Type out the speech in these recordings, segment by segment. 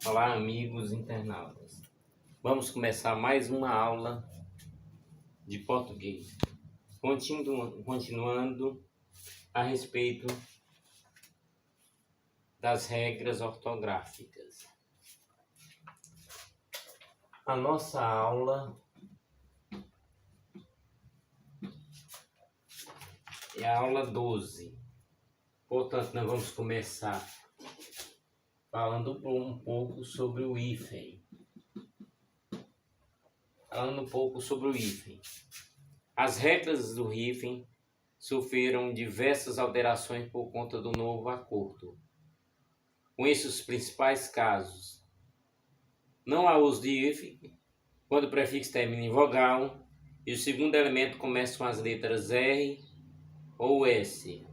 Olá, amigos internautas. Vamos começar mais uma aula de português. Continuando a respeito das regras ortográficas. A nossa aula é a aula 12. Portanto, nós vamos começar falando um pouco sobre o hífen. As regras do hífen sofreram diversas alterações por conta do novo acordo. Com esses os principais casos. Não há uso de hífen quando o prefixo termina em vogal e o segundo elemento começa com as letras R ou S.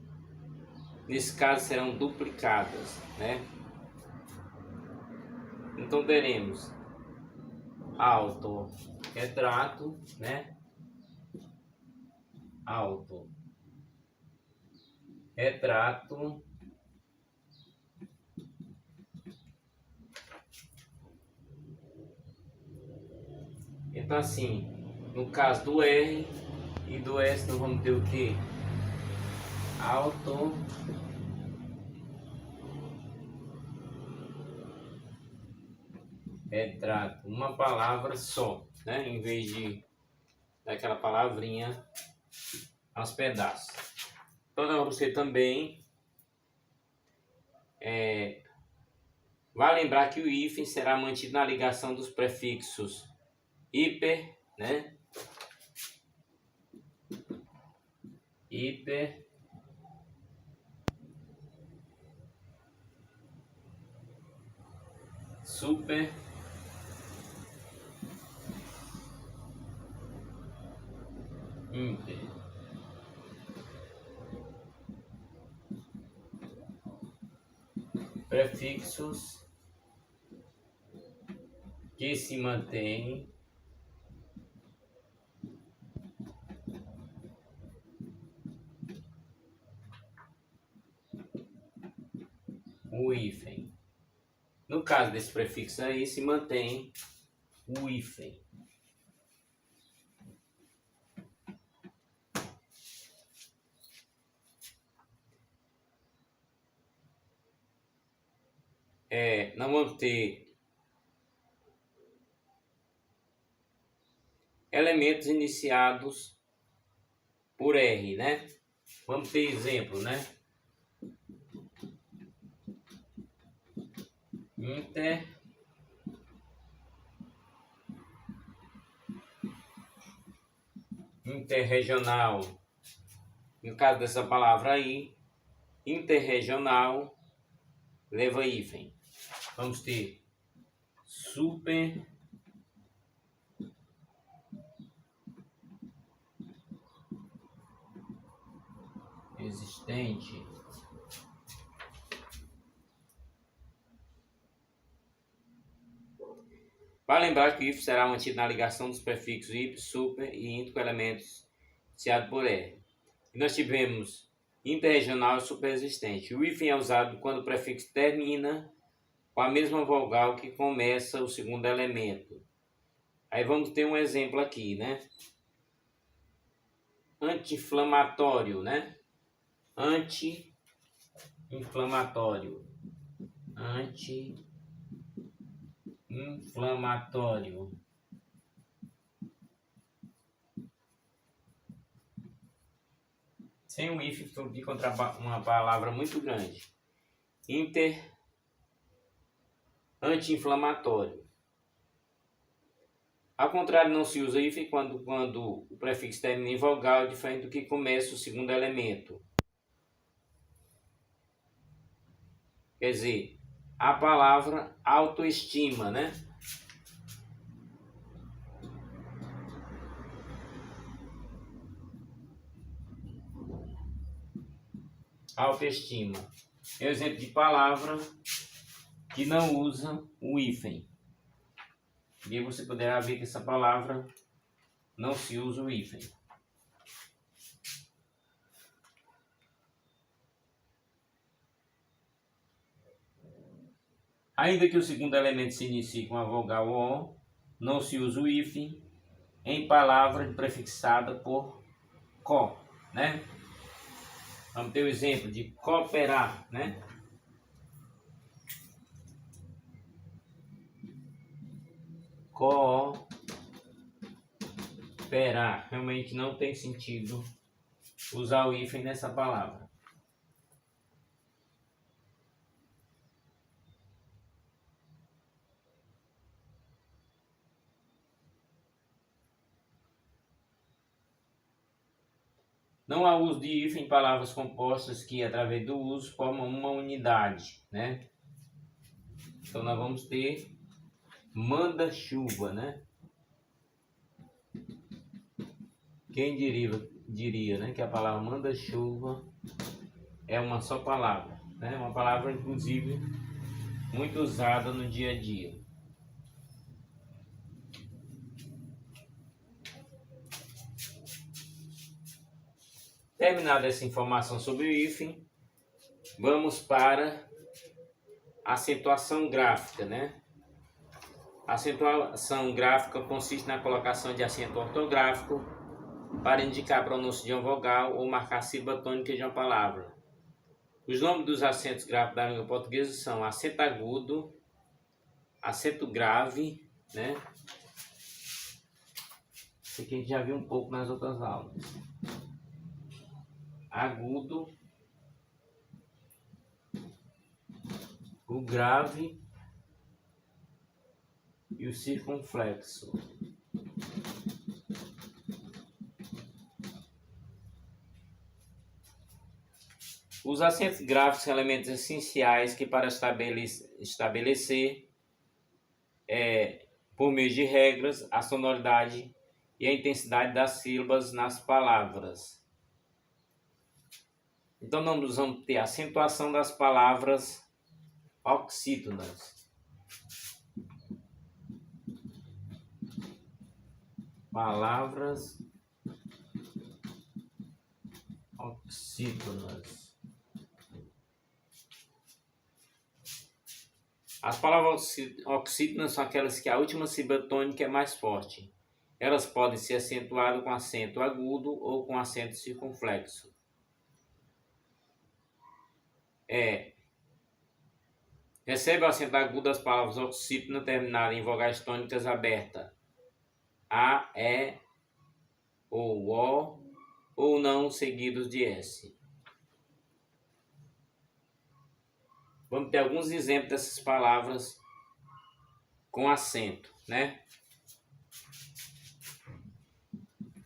Nesse caso serão duplicadas, né? Então teremos autorretrato, né? Autorretrato. Então assim, no caso do R e do S nós vamos ter o que? Autorretrato, uma palavra só, né? Em vez de daquela palavrinha aos pedaços. Então nós vamos ter também vai lembrar que o hífen será mantido na ligação dos prefixos hiper, né? Hiper, super, inter. Prefixos que se mantêm o hífen. No caso desse prefixo aí, se mantém o hífen. Nós vamos ter elementos iniciados por R, né? Vamos ter exemplo, né? Interregional. No caso dessa palavra aí, interregional leva hífen. Vamos ter super existente. Para lembrar que o hífen será mantido na ligação dos prefixos hiper, super e inter com elementos iniciados por R. E nós tivemos interregional e superexistente. O hífen é usado quando o prefixo termina com a mesma vogal que começa o segundo elemento. Aí vamos ter um exemplo aqui, né? Anti-inflamatório, né? Anti-inflamatório. Anti-inflamatório. Sem o hífen fica uma palavra muito grande. Anti-inflamatório. Ao contrário, não se usa hífen quando o prefixo termina em vogal, diferente do que começa o segundo elemento. Quer dizer, a palavra autoestima, né? Autoestima. É um exemplo de palavra que não usa o hífen. E aí você poderá ver que essa palavra não se usa o hífen. Ainda que o segundo elemento se inicie com a vogal O, não se usa o hífen em palavra prefixada por co, né? Vamos ter o exemplo de cooperar, né? Cooperar. Realmente não tem sentido usar o hífen nessa palavra. Não há uso de hífen em palavras compostas que, através do uso, formam uma unidade, né? Então, nós vamos ter manda-chuva, né? Quem diria, né, que a palavra manda-chuva é uma só palavra, né? Uma palavra, inclusive, muito usada no dia a dia. Terminada essa informação sobre o hífen, vamos para a acentuação gráfica, né? A acentuação gráfica consiste na colocação de acento ortográfico para indicar a pronúncia de uma vogal ou marcar a sílaba tônica de uma palavra. Os nomes dos acentos gráficos da língua portuguesa são acento agudo, acento grave, né? Isso aqui a gente já viu um pouco nas outras aulas. Agudo, o grave e o circunflexo. Os acentos gráficos são elementos essenciais que para estabelecer por meio de regras, a sonoridade e a intensidade das sílabas nas palavras. Então, nós vamos ter a acentuação das palavras oxítonas. Palavras oxítonas. As palavras oxítonas são aquelas que a última sílaba tônica é mais forte. Elas podem ser acentuadas com acento agudo ou com acento circunflexo. Recebe o acento agudo das palavras oxítonas terminadas em vogais tônicas abertas. A, E, ou O, ou não seguidos de S. Vamos ter alguns exemplos dessas palavras com acento, né?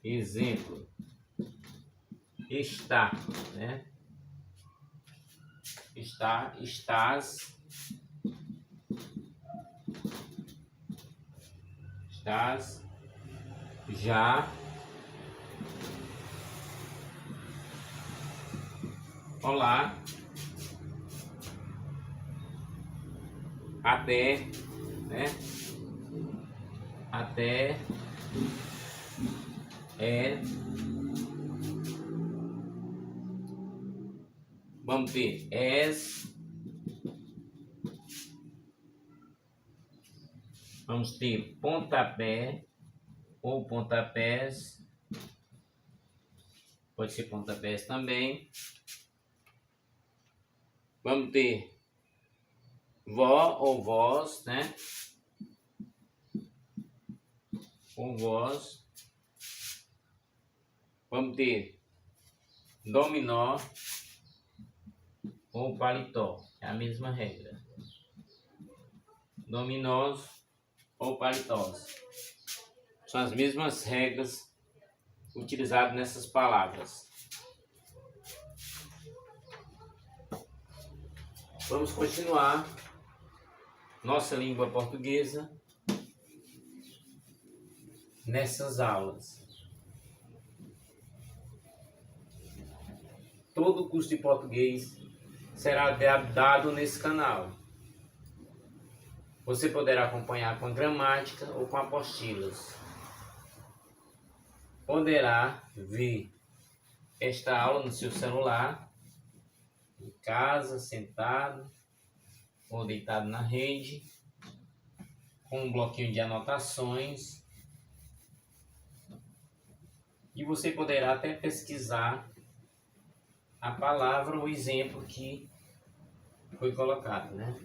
Exemplo. Está, né? Está, estás, já, olá, até, né? Até, vamos ter és, vamos ter pontapé ou pontapés, pode ser pontapés também. Vamos ter vó ou voz, né? Ou voz. Vamos ter dominó ou paletó. É a mesma regra. Dominós ou paletós. São as mesmas regras utilizadas nessas palavras. Vamos continuar nossa língua portuguesa nessas aulas. Todo o curso de português será dado nesse canal. Você poderá acompanhar com a gramática ou com apostilas. Poderá ver esta aula no seu celular, em casa, sentado, ou deitado na rede, com um bloquinho de anotações. E você poderá até pesquisar a palavra ou exemplo que foi colocado, né?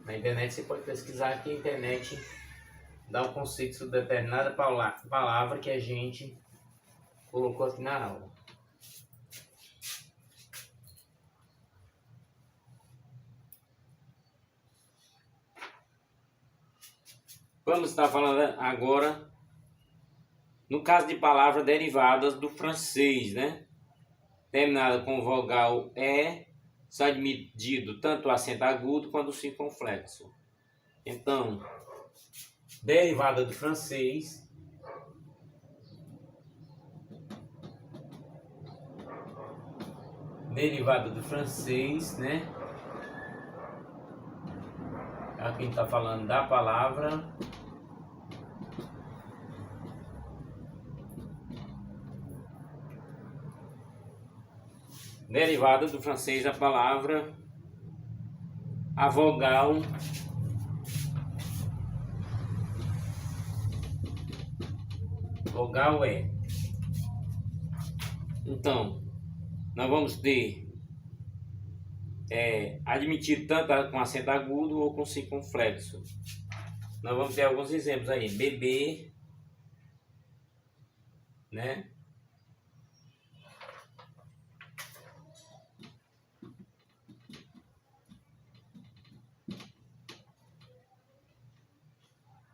Na internet você pode pesquisar, que a internet dá o conceito de determinada palavra que a gente colocou aqui na aula. Vamos estar falando agora no caso de palavras derivadas do francês, né? Terminada com vogal E, são admitido tanto o acento agudo quanto o circunflexo. Então, derivada do francês, né? Aqui está falando da palavra derivada do francês, a palavra, a vogal E. Então, nós vamos ter admitido tanto com acento agudo ou com circunflexo. Nós vamos ter alguns exemplos aí. Bebê, né?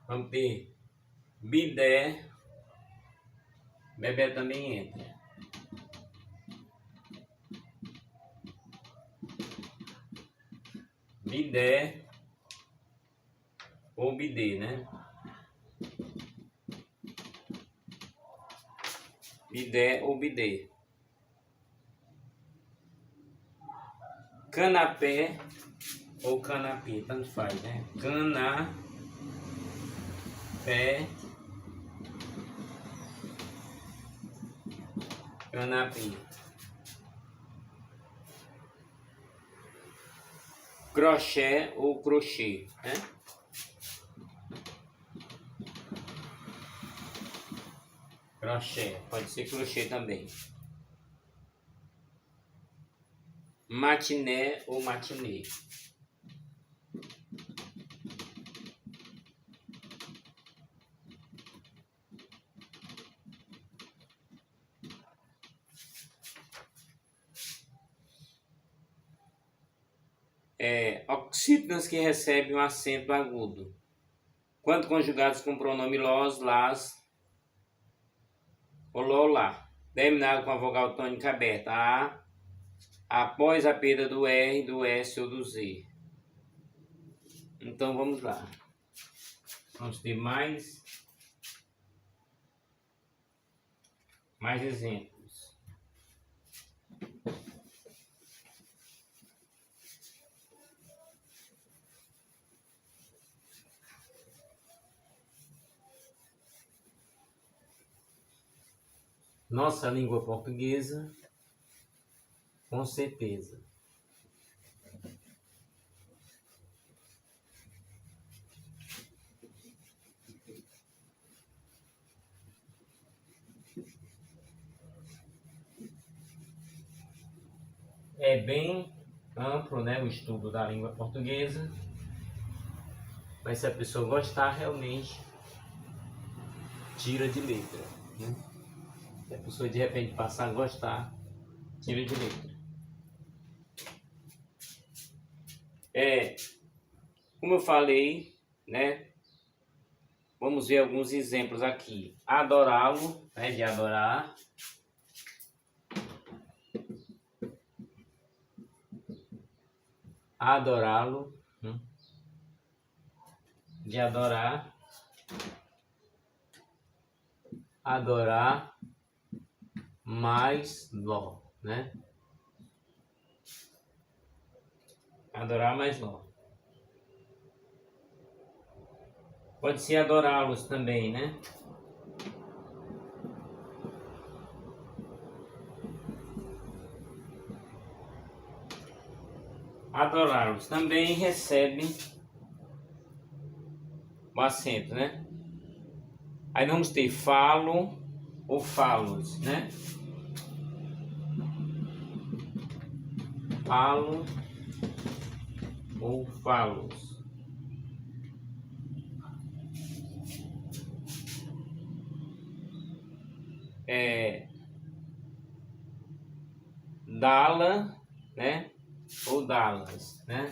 Vamos ter bidé, bebê também entra. Bidé ou bidê, né? Bidé ou bidê. Canapé ou canapé, tanto faz, né? Canapé, canapé. Crochê ou crochê, né? Crochê, pode ser crochê também. Matiné ou matinê. Oxítonas que recebem um acento agudo, quando conjugados com o pronome los, las ou lolá, terminado com a vogal tônica aberta, a, após a perda do R, do S ou do Z. Então vamos lá. Vamos ter mais exemplos. Nossa língua portuguesa, com certeza. É bem amplo, né, o estudo da língua portuguesa, mas se a pessoa gostar, realmente tira de letra, né? Se a pessoa de repente passar a gostar, tira de letra. Como eu falei, né? Vamos ver alguns exemplos aqui. Adorá-lo, né, de adorar. Adorá-lo, de adorar. Adorar mais ló, né? Adorar mais ló. Pode ser adorá-los também, né? adorá-los. Também recebe o acento, né? Aí vamos ter falo ou falos, né? Falo ou falos. Dala, né? Ou Dallas, né?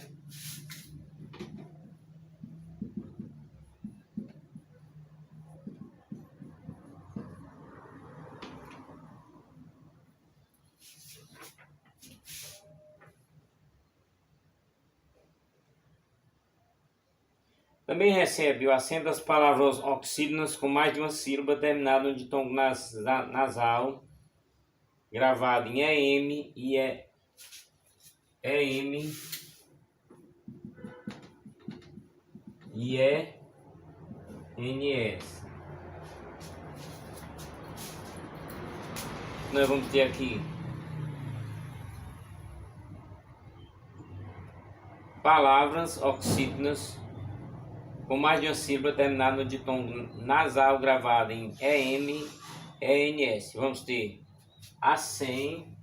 Também recebe o acento das palavras oxítonas com mais de uma sílaba terminada de tom nasal, gravado em EM e EM e ENS. Nós vamos ter aqui palavras oxítonas com mais de uma sílaba terminada de tom nasal gravado em EM, ENS. Vamos ter acém,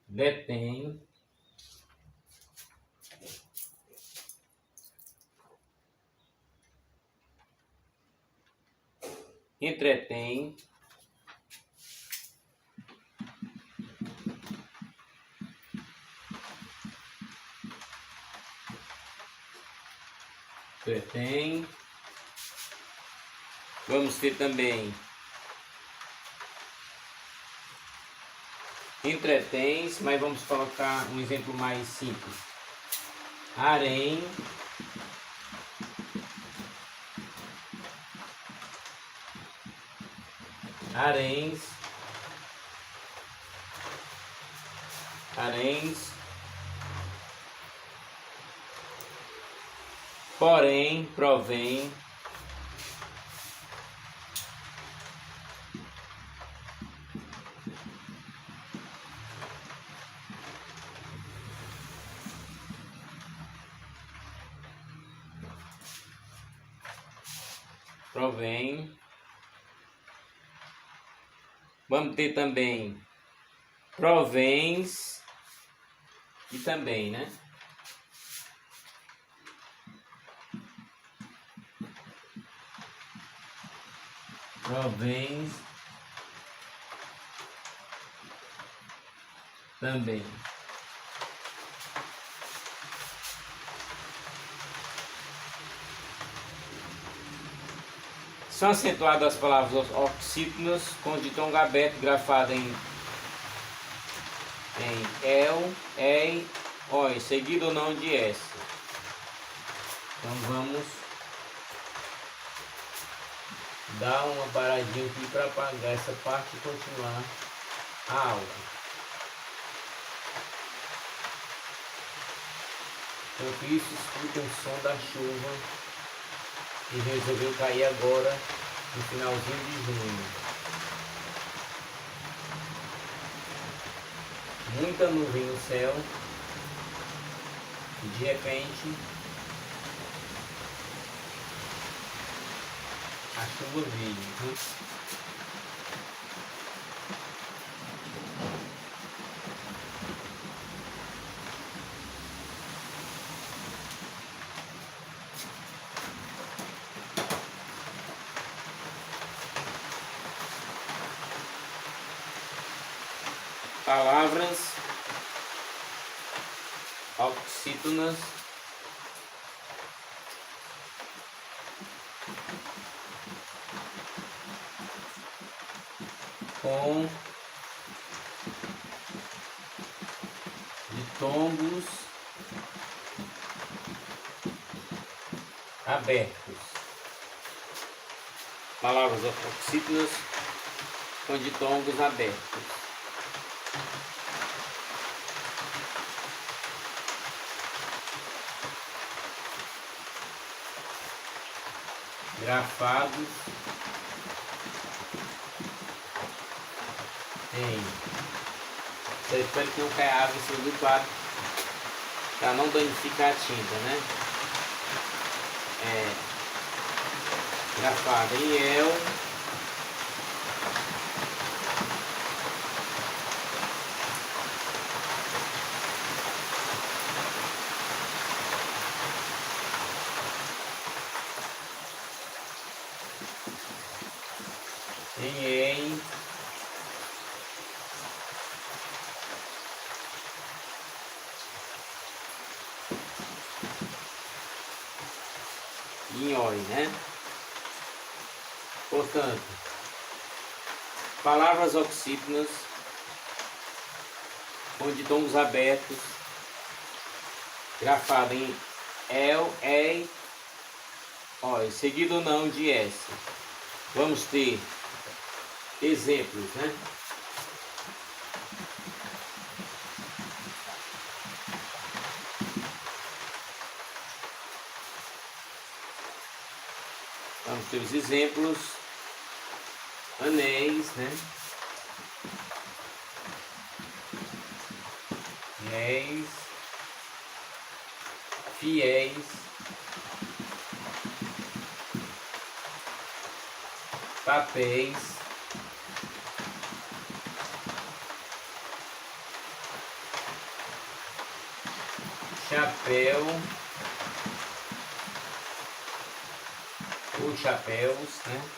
detém, entretém, entretém. Vamos ter também entretens, mas vamos colocar um exemplo mais simples. Harém, haréns, haréns, porém, provém, provém. Vamos ter também provens e também, né? Provens também. São acentuadas as palavras oxítonas com ditongo aberto grafado em el, ei, oi, seguido ou não de s. Então vamos dar uma paradinha aqui para apagar essa parte e continuar a aula. Enquanto isso, escuta o som da chuva que resolveu cair agora no finalzinho de junho. Muita nuvem no céu e de repente a chuva veio. Palavras oxítonas com ditongos abertos. Palavras oxítonas com ditongos abertos. Grafados Tem. Você espera que não caia água em cima do quadro para não danificar a tinta, né? Grafada em El. Em Oi, né? Portanto, palavras oxítonas, onde tons abertos, grafado em El, Ei, Oi, seguido não de S. Vamos ter exemplos, né? Vamos ter os exemplos, anéis, né? Anéis, fiéis, papéis, chapéu, ou chapéus, né?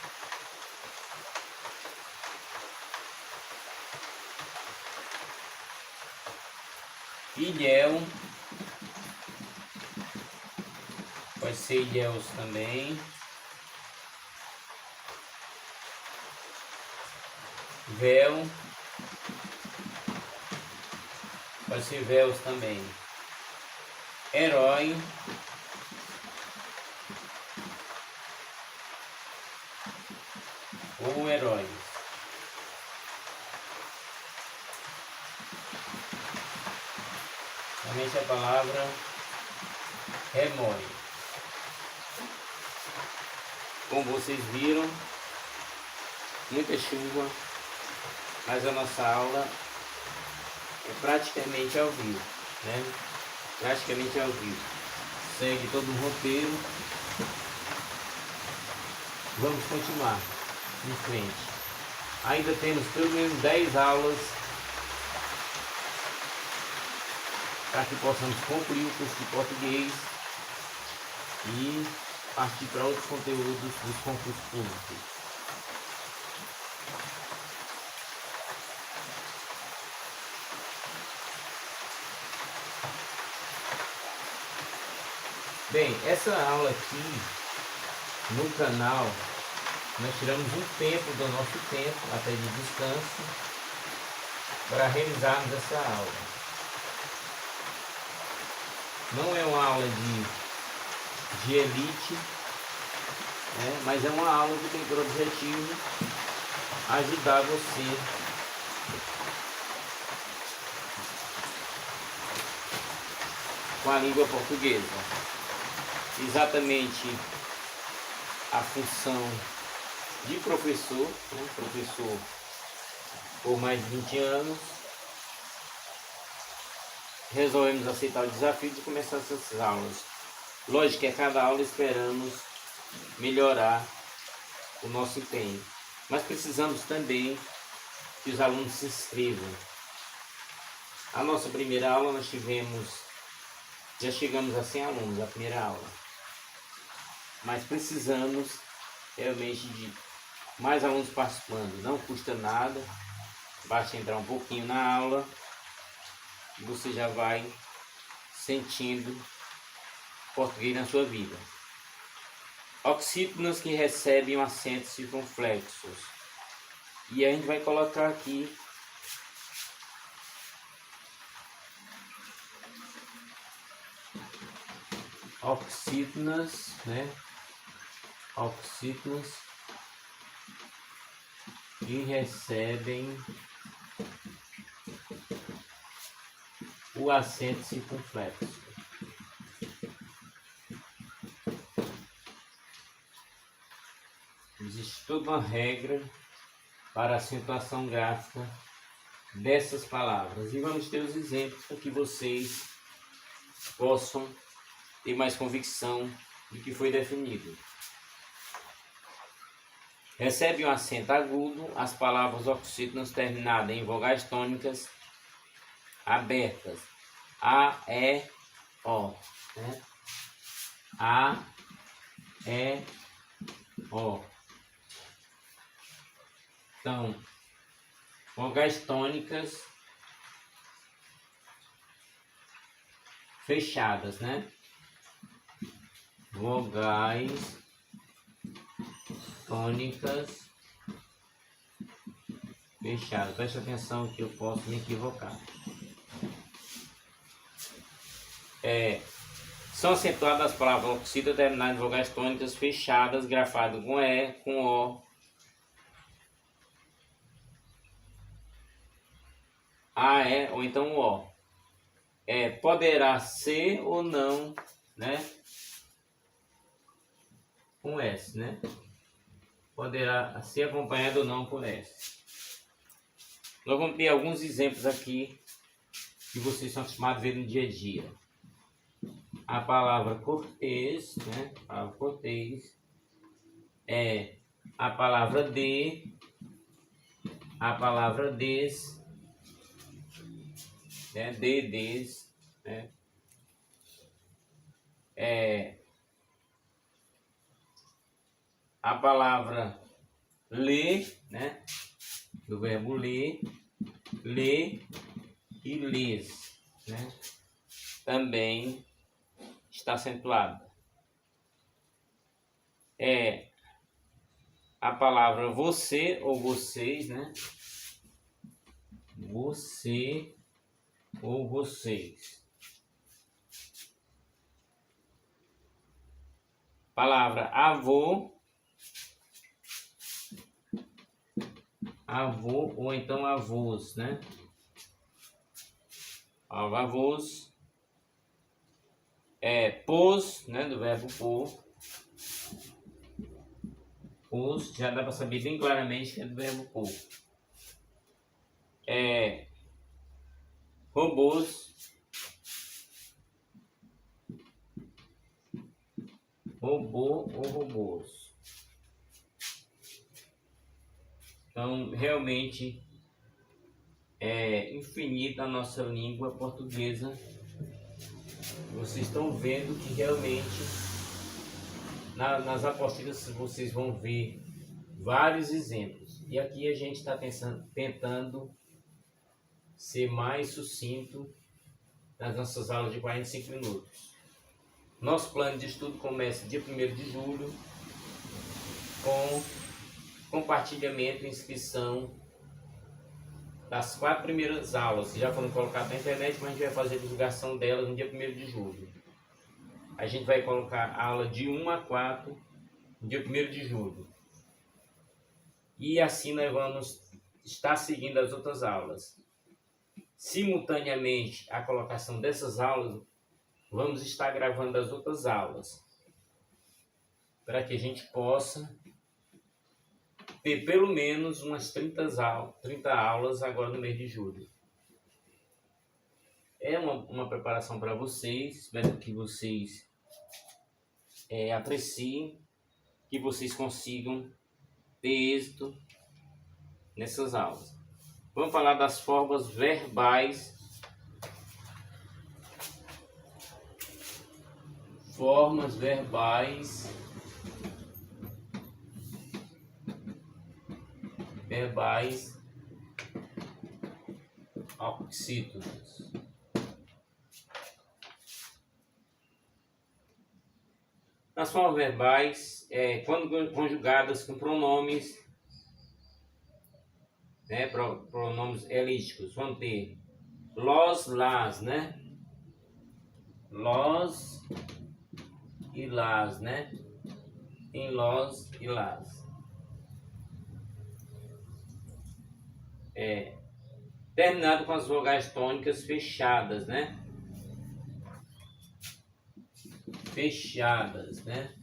Ilhéu, pode ser ilhéus também. Véu, pode ser véus também. Herói, ou heróis. Somente a palavra remói. Como vocês viram, muita chuva, mas a nossa aula é praticamente ao vivo, né? Praticamente ao vivo. Segue todo o roteiro. Vamos continuar em frente. Ainda temos pelo menos 10 aulas para que possamos concluir o curso de português e partir para outros conteúdos dos concursos públicos. Bem, essa aula aqui no canal, nós tiramos um tempo do nosso tempo, até de descanso, para realizarmos essa aula. Não é uma aula de elite, né? Mas é uma aula que tem por objetivo ajudar você com a língua portuguesa. Exatamente a função de professor, né? Professor por mais de 20 anos, resolvemos aceitar o desafio de começar essas aulas. Lógico que a cada aula esperamos melhorar o nosso empenho, mas precisamos também que os alunos se inscrevam. A nossa primeira aula nós já chegamos a 100 alunos, a primeira aula. Mas precisamos realmente de mais alunos participando. Não custa nada, basta entrar um pouquinho na aula e você já vai sentindo português na sua vida. Oxítonas que recebem acentos circunflexos. E a gente vai colocar aqui oxítonas, né? Oxítonas que recebem o acento circunflexo. Existe toda uma regra para a acentuação gráfica dessas palavras. E vamos ter os exemplos para que vocês possam ter mais convicção do que foi definido. Recebe um acento agudo as palavras oxítonas terminadas em vogais tônicas abertas. A, E, O. Né? A, E, O. Então, vogais tônicas fechadas, né? Vogais tônicas fechadas. Preste atenção que eu posso me equivocar. São acentuadas as palavras oxítonas terminadas em vogais tônicas fechadas, grafado com E, com O, A, E ou então O. Poderá ser ou não, né? Com S, né? Poderá ser acompanhado ou não por S. Nós vamos ter alguns exemplos aqui que vocês são acostumados a ver no dia a dia. A palavra cortês, né? A palavra cortês é a palavra de, a palavra des, né? Des, né? A palavra ler, né? Do verbo ler, ler e lês, né? Também está acentuada. A palavra você ou vocês, né? Você ou vocês. Palavra avô, avô ou então avós, né? Avós. Pôs, né? Do verbo pôr. Pôs, já dá para saber bem claramente que é do verbo pôr. Robôs. Robô ou robôs. Então, realmente é infinita a nossa língua portuguesa. Vocês estão vendo que realmente nas apostilas vocês vão ver vários exemplos. E aqui a gente está tentando ser mais sucinto nas nossas aulas de 45 minutos. Nosso plano de estudo começa dia 1º de julho com compartilhamento e inscrição das 4 primeiras aulas que já foram colocadas na internet, mas a gente vai fazer a divulgação delas no dia 1º de julho. A gente vai colocar a aula de 1 a 4 no dia 1º de julho. E assim nós vamos estar seguindo as outras aulas. Simultaneamente à colocação dessas aulas, vamos estar gravando as outras aulas, para que a gente possa ter pelo menos umas 30 aulas agora no mês de julho. É uma preparação para vocês, espero que vocês apreciem, que vocês consigam ter êxito nessas aulas. Vamos falar das formas verbais. Formas verbais. Verbais oxítonas. As formas verbais, quando conjugadas com pronomes, né, pronomes elísticos, vão ter los, las, né? Los e las, né? Tem los e las. Terminado com as vogais tônicas fechadas, né? Fechadas, né?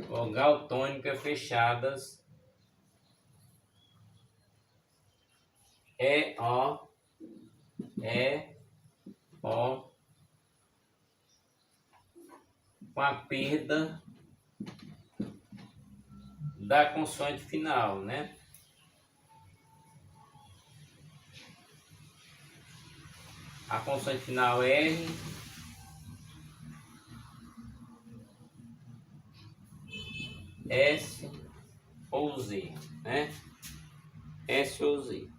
Vogal tônica fechadas E, O, E, O, com a perda da consoante final, né? A consoante final R, S ou Z, né? S ou Z.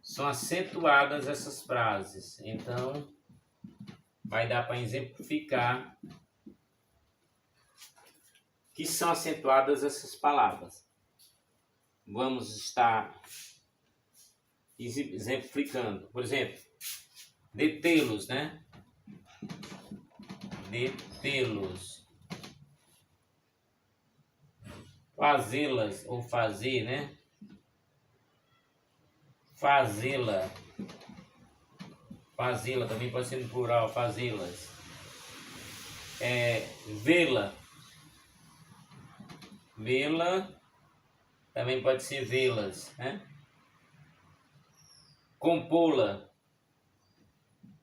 São acentuadas essas frases, então vai dar para exemplificar que são acentuadas essas palavras. Vamos estar exemplificando. Por exemplo, detê-los, né? Detê-los. Fazê-las ou fazer, né? Fazê-la. Fazê-la também pode ser no plural, fazê-las. Vê-la. Vê-la também pode ser vê-las, né? Compô-la.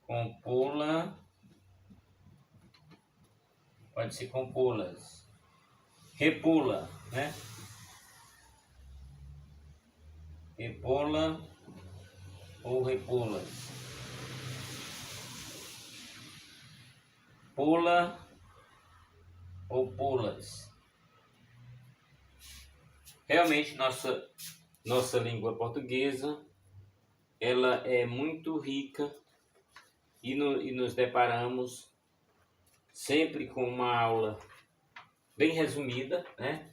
Compô-la pode ser compô-las. Repô-la, né? Repô-la ou repô-las. Pula ou pulas. Realmente nossa língua portuguesa, ela é muito rica e nos deparamos sempre com uma aula bem resumida, né?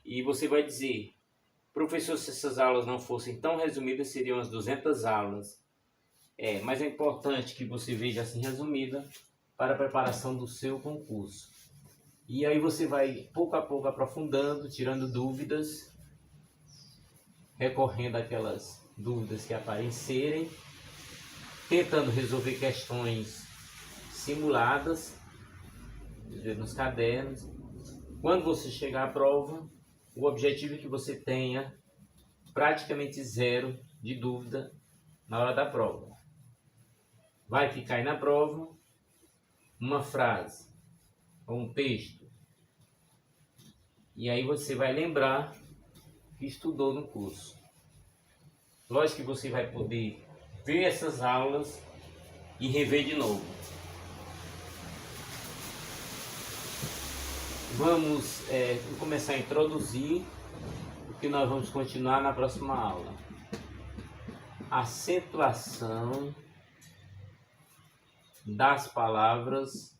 E você vai dizer, professor, se essas aulas não fossem tão resumidas, seriam as 200 aulas. Mas é importante que você veja assim resumida para a preparação do seu concurso. E aí você vai pouco a pouco aprofundando, tirando dúvidas, recorrendo àquelas dúvidas que aparecerem, tentando resolver questões simuladas nos cadernos. Quando você chegar à prova, o objetivo é que você tenha praticamente zero de dúvida na hora da prova. Vai que cai na prova uma frase ou um texto, e aí você vai lembrar que estudou no curso. Lógico que você vai poder ver essas aulas e rever de novo. Vamos começar a introduzir o que nós vamos continuar na próxima aula. Acentuação das palavras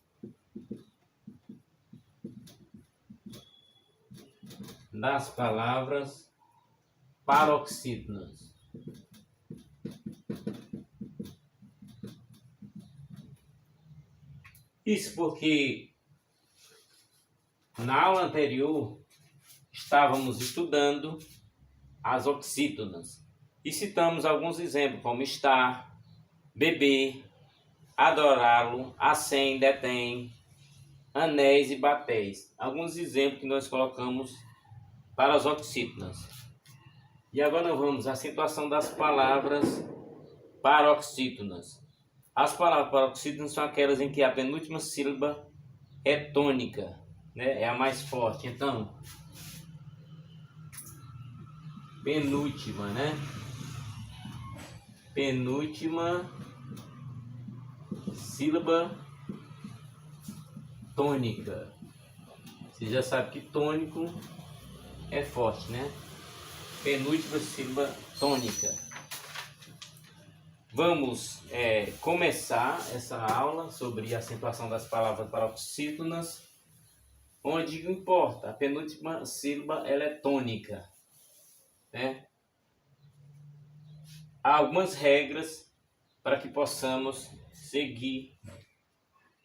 paroxítonas. Isso porque na aula anterior estávamos estudando as oxítonas e citamos alguns exemplos como estar, beber, adorá-lo, acém, detém, anéis e batéis. Alguns exemplos que nós colocamos para as oxítonas. E agora nós vamos à acentuação das palavras paroxítonas. As palavras paroxítonas são aquelas em que a penúltima sílaba é tônica, né? É a mais forte. Então, penúltima, né? Penúltima sílaba tônica. Você já sabe que tônico é forte, né? Penúltima sílaba tônica. Vamos começar essa aula sobre a acentuação das palavras paroxítonas, onde importa, a penúltima sílaba ela é tônica, né? Há algumas regras para que possamos seguir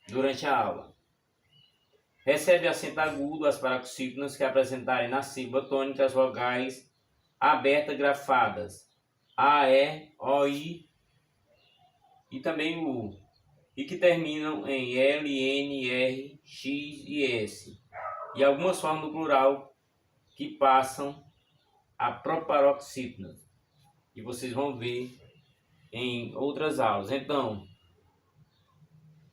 durante a aula. Recebe acento agudo as paroxítonas que apresentarem na sílaba tônica as vogais abertas grafadas A, E, O, I e também o U, e que terminam em L, N, R, X e S. E algumas formas do plural que passam a proparoxítona. E vocês vão ver em outras aulas. Então,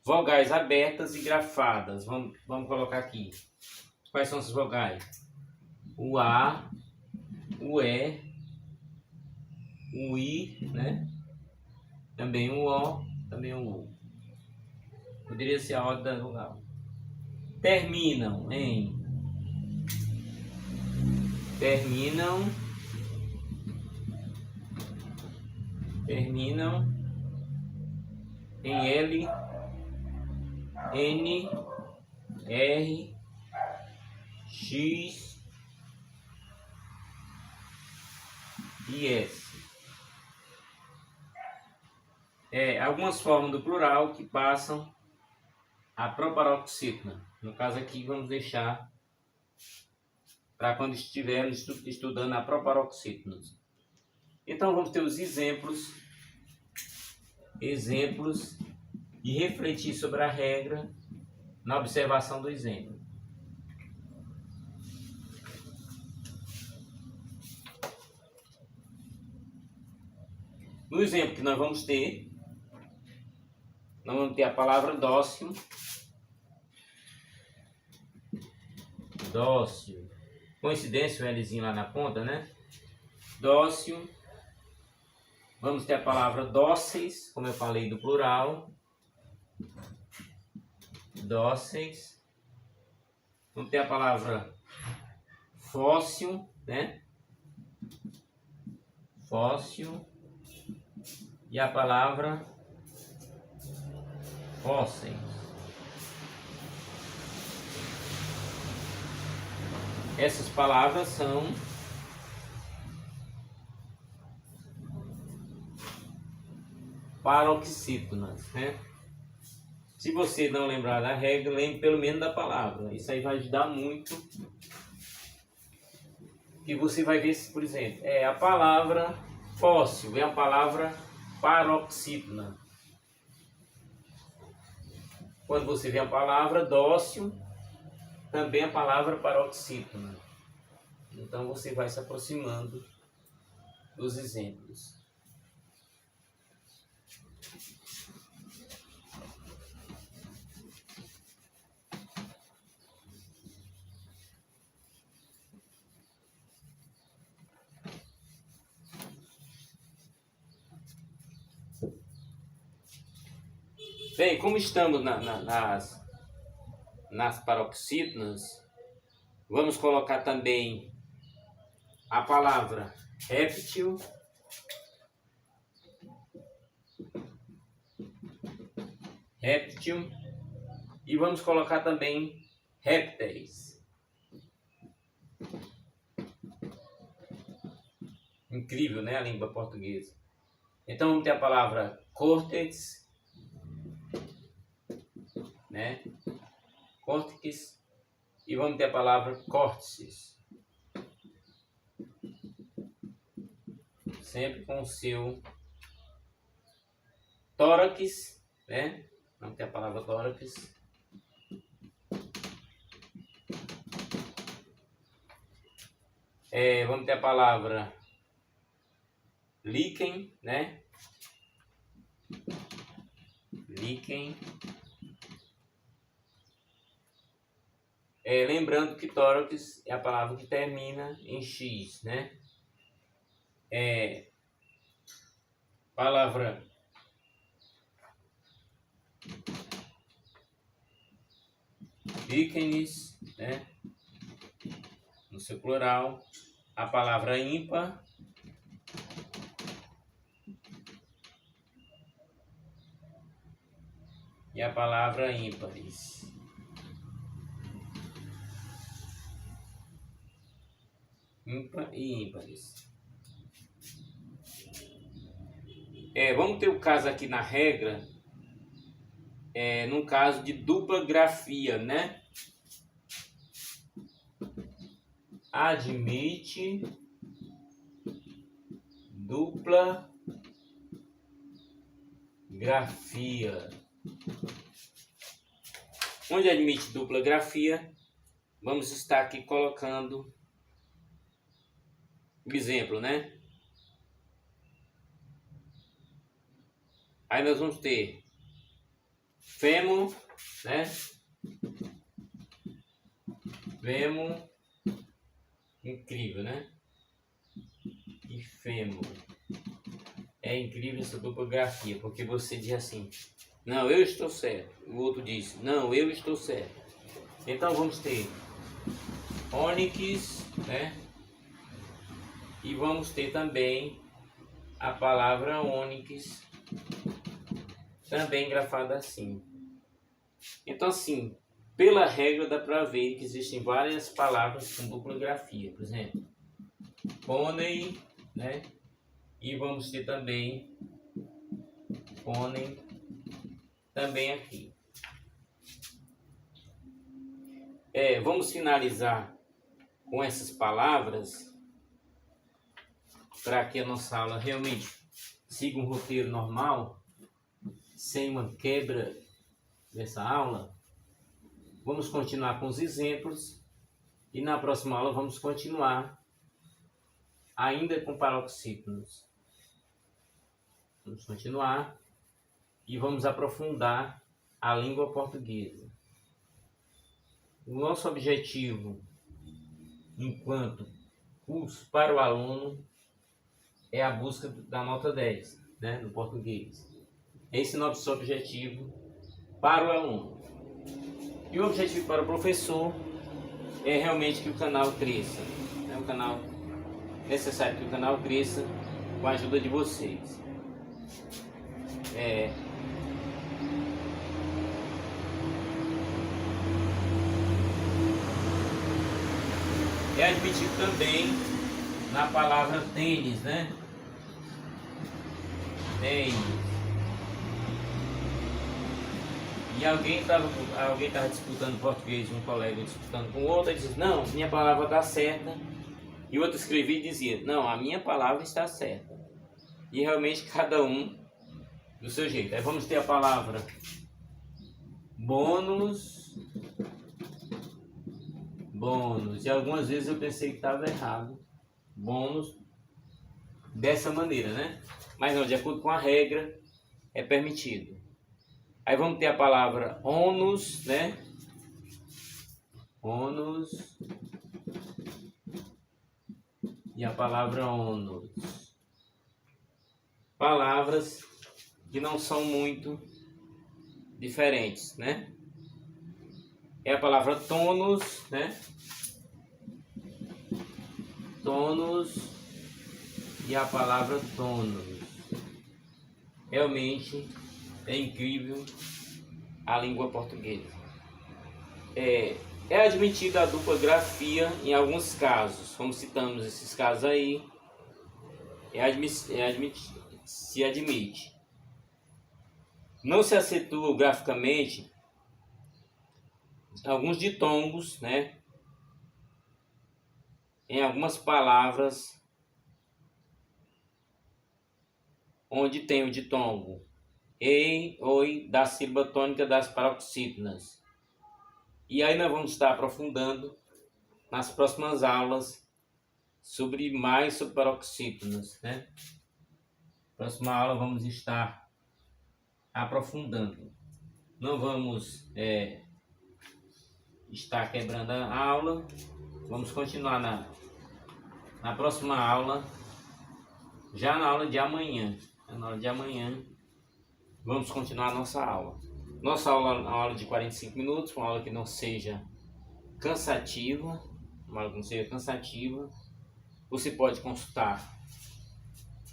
vogais abertas e grafadas. Vamos colocar aqui. Quais são essas vogais? O A, o E, o I, né? Também o O, também o U. Poderia ser a ordem da vogal. Terminam em L, N, R, X e S. Algumas formas do plural que passam a proparoxítona. No caso aqui vamos deixar para quando estivermos estudando a proparoxítona. Então vamos ter os exemplos e refletir sobre a regra na observação do exemplo. No exemplo que nós vamos ter a palavra dócil. Dócil. Coincidência o Lzinho lá na ponta, né? Dócil. Vamos ter a palavra dóceis, como eu falei do plural. Dóceis. Vamos ter a palavra fóssil, né? Fóssil. E a palavra fósseis. Essas palavras são paroxítonas, né? Se você não lembrar da regra, lembre pelo menos da palavra. Isso aí vai ajudar muito. E você vai ver, por exemplo, a palavra fóssil é a palavra paroxítona. Quando você vê a palavra dócil, também a palavra paroxítona. Então você vai se aproximando dos exemplos. Bem, como estamos nas paroxítonas, vamos colocar também a palavra réptil, e vamos colocar também répteis. Incrível, né, a língua portuguesa. Então vamos ter a palavra córtex, né? Córtex, e vamos ter a palavra córtices. Sempre com o seu tórax, né? Vamos ter a palavra tórax. Vamos ter a palavra líquen, né? Líquen. Lembrando que tórax é a palavra que termina em X, né? Palavra líquenes, né? No seu plural. A palavra ímpar. E a palavra ímpares. Ímpar e ímpares. Vamos ter o caso aqui na regra, num caso de dupla grafia, né? Admite dupla grafia. Onde admite dupla grafia, vamos estar aqui colocando exemplo, né? Aí nós vamos ter fêmur, né? Fêmur, incrível, né? E fêmur. É incrível essa dupla grafia, porque você diz assim, não, eu estou certo. O outro diz, não, eu estou certo. Então vamos ter ônix, né? E vamos ter também a palavra ônix, também grafada assim. Então assim, pela regra dá para ver que existem várias palavras com dupla grafia. Por exemplo, pônei, né? E vamos ter também pônei também aqui. Vamos finalizar com essas palavras para que a nossa aula realmente siga um roteiro normal, sem uma quebra dessa aula. Vamos continuar com os exemplos e na próxima aula vamos continuar ainda com paroxítonos. Vamos continuar e vamos aprofundar a língua portuguesa. O nosso objetivo enquanto curso para o aluno é a busca da nota 10, né, no português. Esse é o nosso objetivo para o aluno. E o objetivo para o professor é realmente que o canal cresça. É necessário que o canal cresça com a ajuda de vocês. É admitido também na palavra tênis, né? Tênis. E alguém estava disputando português, um colega disputando com o outro, e disse, não, minha palavra está certa. E o outro escrevia e dizia, não, a minha palavra está certa. E realmente cada um do seu jeito. Aí vamos ter a palavra bônus. E algumas vezes eu pensei que estava errado. Bônus dessa maneira, né? Mas não, de acordo com a regra, é permitido. Aí vamos ter a palavra ônus, né? Ônus. E a palavra ônus. Palavras que não são muito diferentes, né? É a palavra tônus, né? Tônus e a palavra tônus. Realmente é incrível a língua portuguesa. É admitida a dupla grafia em alguns casos, como citamos esses casos aí, se admite. Não se acentua graficamente alguns ditongos, né? Em algumas palavras onde tem o ditongo ei, oi, da sílaba tônica das paroxítonas. E aí nós vamos estar aprofundando nas próximas aulas sobre paroxítonas, né? Próxima aula vamos estar aprofundando. Não vamos estar quebrando a aula. Vamos continuar na próxima aula, já na aula de amanhã. Na aula de amanhã vamos continuar a nossa aula. Nossa aula é uma aula de 45 minutos, uma aula que não seja cansativa. Você pode consultar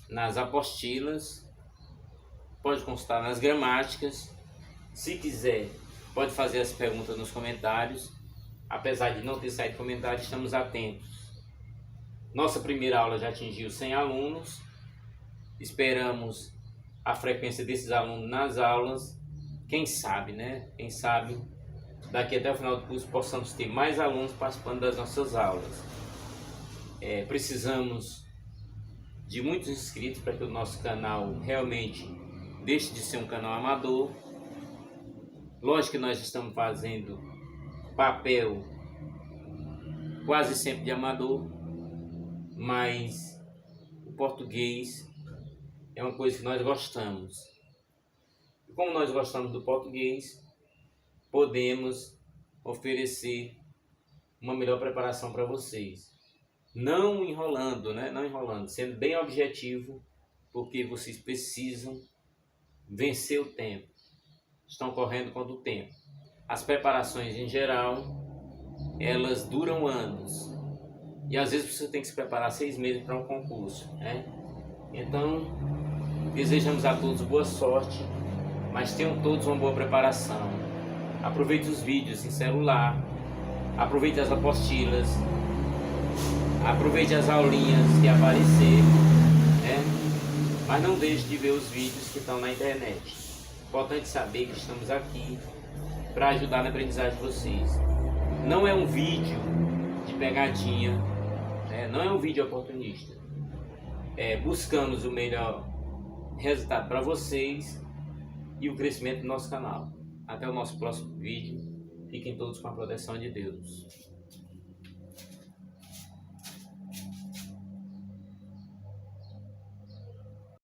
nas apostilas, pode consultar nas gramáticas. Se quiser, pode fazer as perguntas nos comentários. Apesar de não ter saído comentário, estamos atentos. Nossa primeira aula já atingiu 100 alunos. Esperamos a frequência desses alunos nas aulas. Quem sabe, né? Quem sabe daqui até o final do curso possamos ter mais alunos participando das nossas aulas. Precisamos de muitos inscritos para que o nosso canal realmente deixe de ser um canal amador. Lógico que nós estamos fazendo papel quase sempre de amador, mas o português é uma coisa que nós gostamos. E como nós gostamos do português, podemos oferecer uma melhor preparação para vocês. Não enrolando, né? Não enrolando, sendo bem objetivo, porque vocês precisam vencer o tempo. Estão correndo contra o tempo. As preparações em geral, elas duram anos. E às vezes você tem que se preparar 6 meses para um concurso, né? Então, desejamos a todos boa sorte, mas tenham todos uma boa preparação. Aproveite os vídeos em celular, aproveite as apostilas, aproveite as aulinhas que aparecer, né? Mas não deixe de ver os vídeos que estão na internet. Importante saber que estamos aqui para ajudar na aprendizagem de vocês. Não é um vídeo de pegadinha, né? Não é um vídeo oportunista. Buscamos o melhor resultado para vocês e o crescimento do nosso canal. Até o nosso próximo vídeo. Fiquem todos com a proteção de Deus.